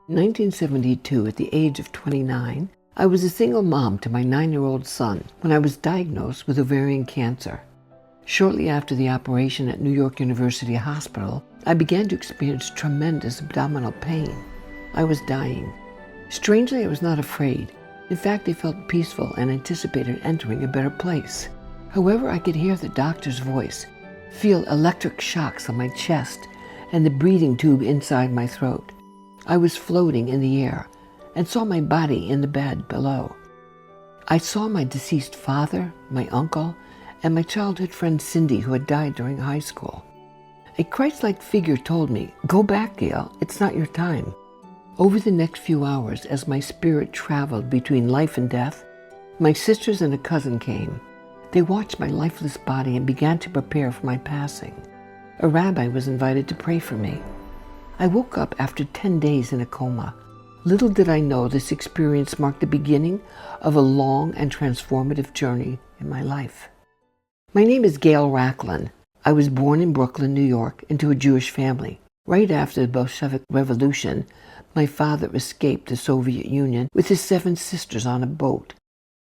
In 1972, at the age of 29, I was a single mom to my 9-year-old son when I was diagnosed with ovarian cancer. Shortly after the operation at New York University Hospital, I began to experience tremendous abdominal pain. I was dying. Strangely, I was not afraid. In fact, I felt peaceful and anticipated entering a better place. However, I could hear the doctor's voice, feel electric shocks on my chest, and the breathing tube inside my throat. I was floating in the air and saw my body in the bed below. I saw my deceased father, my uncle, and my childhood friend Cindy, who had died during high school. A Christ-like figure told me, "Go back, Gail, it's not your time." Over the next few hours, as my spirit traveled between life and death, my sisters and a cousin came. They watched my lifeless body and began to prepare for my passing. A rabbi was invited to pray for me. I woke up after 10 days in a coma. Little did I know this experience marked the beginning of a long and transformative journey in my life. My name is Gail Racklin. I was born in Brooklyn, New York, into a Jewish family. Right after the Bolshevik Revolution, my father escaped the Soviet Union with his 7 sisters on a boat.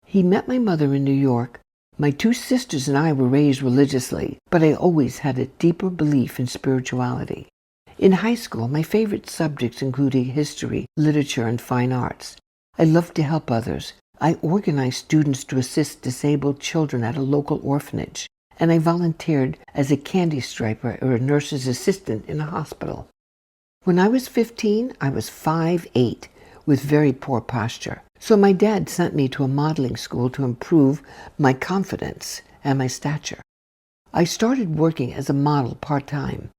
He met my mother in New York. My 2 sisters and I were raised religiously, but I always had a deeper belief in spirituality. In high school, my favorite subjects included history, literature, and fine arts. I loved to help others. I organized students to assist disabled children at a local orphanage, and I volunteered as a candy striper or a nurse's assistant in a hospital. When I was 15, I was 5'8", with very poor posture, so my dad sent me to a modeling school to improve my confidence and my stature. I started working as a model part-time.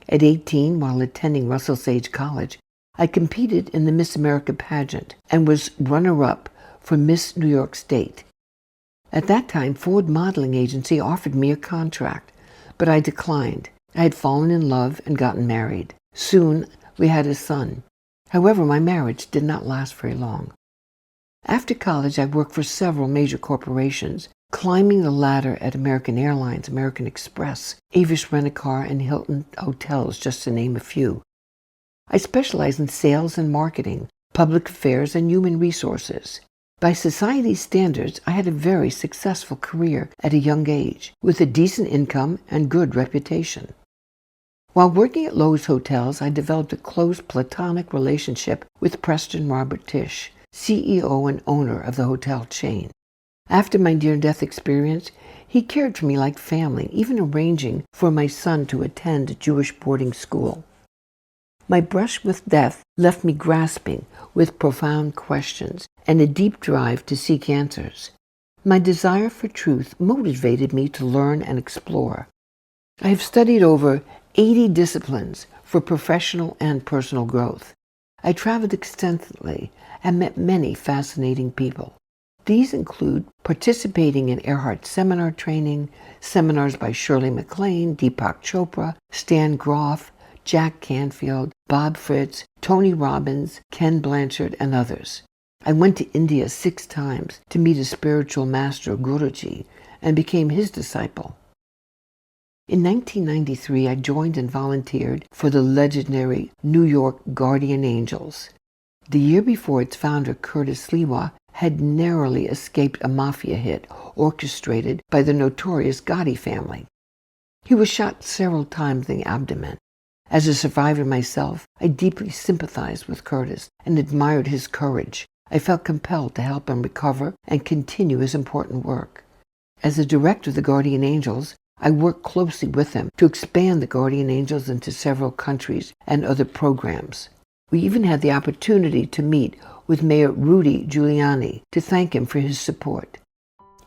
At 18, while attending Russell Sage College, I competed in the Miss America pageant and was runner-up for Miss New York State. At that time, Ford Modeling Agency offered me a contract, but I declined. I had fallen in love and gotten married. Soon, we had a son. However, my marriage did not last very long. After college, I worked for several major corporations, climbing the ladder at American Airlines, American Express, Avis Rent-A-Car, and Hilton Hotels, just to name a few. I specialize in sales and marketing, public affairs, and human resources. By society's standards, I had a very successful career at a young age, with a decent income and good reputation. While working at Lowe's Hotels, I developed a close platonic relationship with Preston Robert Tisch, CEO and owner of the hotel chain. After my near-death experience, he cared for me like family, even arranging for my son to attend a Jewish boarding school. My brush with death left me grasping with profound questions and a deep drive to seek answers. My desire for truth motivated me to learn and explore. I have studied over 80 disciplines for professional and personal growth. I traveled extensively and met many fascinating people. These include participating in Earhart seminar training, seminars by Shirley MacLaine, Deepak Chopra, Stan Groff, Jack Canfield, Bob Fritz, Tony Robbins, Ken Blanchard, and others. I went to India 6 times to meet a spiritual master, Guruji, and became his disciple. In 1993, I joined and volunteered for the legendary New York Guardian Angels. The year before, its founder, Curtis Sliwa, had narrowly escaped a mafia hit orchestrated by the notorious Gotti family. He was shot several times in the abdomen. As a survivor myself, I deeply sympathized with Curtis and admired his courage. I felt compelled to help him recover and continue his important work. As the director of the Guardian Angels, I worked closely with him to expand the Guardian Angels into several countries and other programs. We even had the opportunity to meet with Mayor Rudy Giuliani to thank him for his support.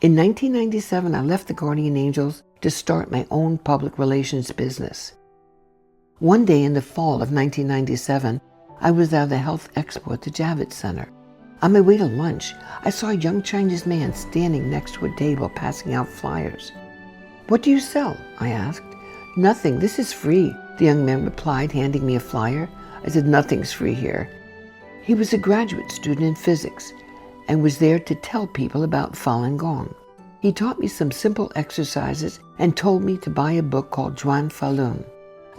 In 1997, I left the Guardian Angels to start my own public relations business. One day in the fall of 1997, I was at the Health Expo at the Javits Center. On my way to lunch, I saw a young Chinese man standing next to a table passing out flyers. "What do you sell?" I asked. "Nothing, this is free," the young man replied, handing me a flyer. I said, "Nothing's free here." He was a graduate student in physics and was there to tell people about Falun Gong. He taught me some simple exercises and told me to buy a book called Falun.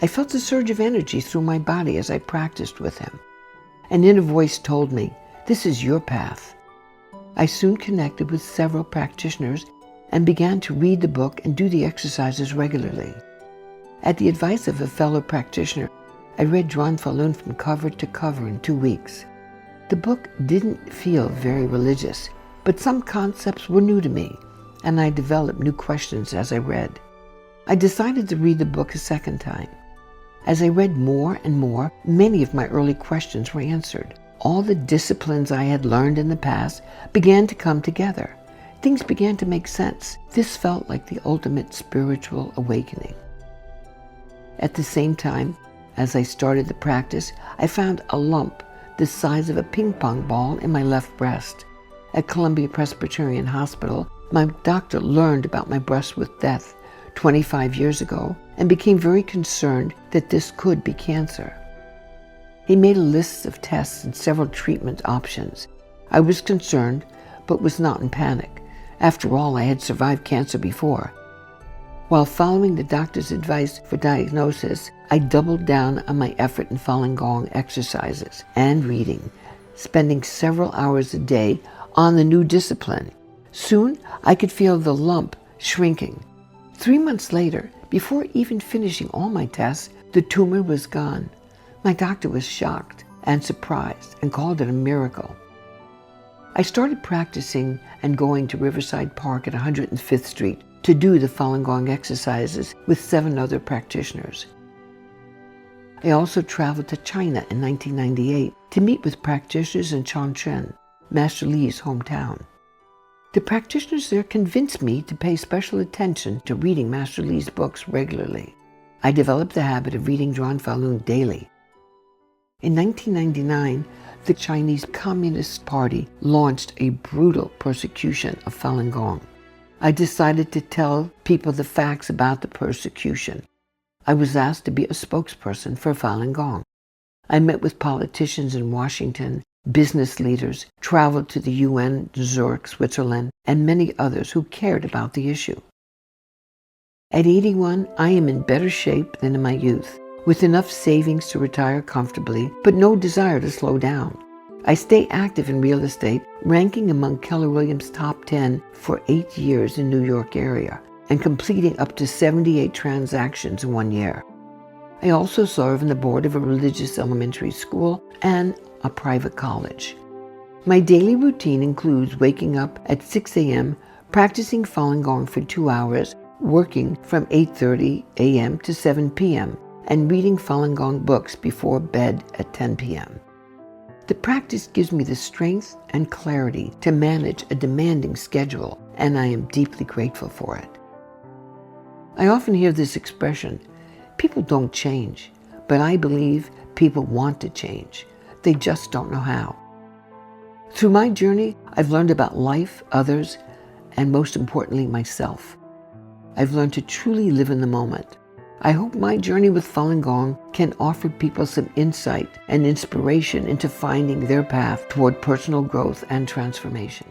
I felt a surge of energy through my body as I practiced with him. An inner voice told me, "This is your path." I soon connected with several practitioners and began to read the book and do the exercises regularly. At the advice of a fellow practitioner, I read Falun from cover to cover in 2 weeks. The book didn't feel very religious, but some concepts were new to me, and I developed new questions as I read. I decided to read the book a second time. As I read more and more, many of my early questions were answered. All the disciplines I had learned in the past began to come together. Things began to make sense. This felt like the ultimate spiritual awakening. At the same time, as I started the practice, I found a lump the size of a ping pong ball in my left breast. At Columbia Presbyterian Hospital, my doctor learned about my breast with death 25 years ago and became very concerned that this could be cancer. He made a list of tests and several treatment options. I was concerned, but was not in panic. After all, I had survived cancer before. While following the doctor's advice for diagnosis, I doubled down on my effort in Falun Gong exercises and reading, spending several hours a day on the new discipline. Soon, I could feel the lump shrinking. 3 months later, before even finishing all my tests, the tumor was gone. My doctor was shocked and surprised and called it a miracle. I started practicing and going to Riverside Park at 105th Street to do the Falun Gong exercises with 7 other practitioners. I also traveled to China in 1998 to meet with practitioners in Chongqing, Master Li's hometown. The practitioners there convinced me to pay special attention to reading Master Li's books regularly. I developed the habit of reading Falun daily. In 1999, the Chinese Communist Party launched a brutal persecution of Falun Gong. I decided to tell people the facts about the persecution. I was asked to be a spokesperson for Falun Gong. I met with politicians in Washington, business leaders, traveled to the UN, Zurich, Switzerland, and many others who cared about the issue. At 81, I am in better shape than in my youth, with enough savings to retire comfortably, but no desire to slow down. I stay active in real estate, ranking among Keller Williams' top 10 for 8 years in New York area, and completing up to 78 transactions in 1 year. I also serve on the board of a religious elementary school and a private college. My daily routine includes waking up at 6 a.m., practicing Falun Gong for 2 hours, working from 8:30 a.m. to 7 p.m., and reading Falun Gong books before bed at 10 p.m. The practice gives me the strength and clarity to manage a demanding schedule, and I am deeply grateful for it. I often hear this expression, people don't change, but I believe people want to change. They just don't know how. Through my journey, I've learned about life, others, and most importantly, myself. I've learned to truly live in the moment. I hope my journey with Falun Gong can offer people some insight and inspiration into finding their path toward personal growth and transformation.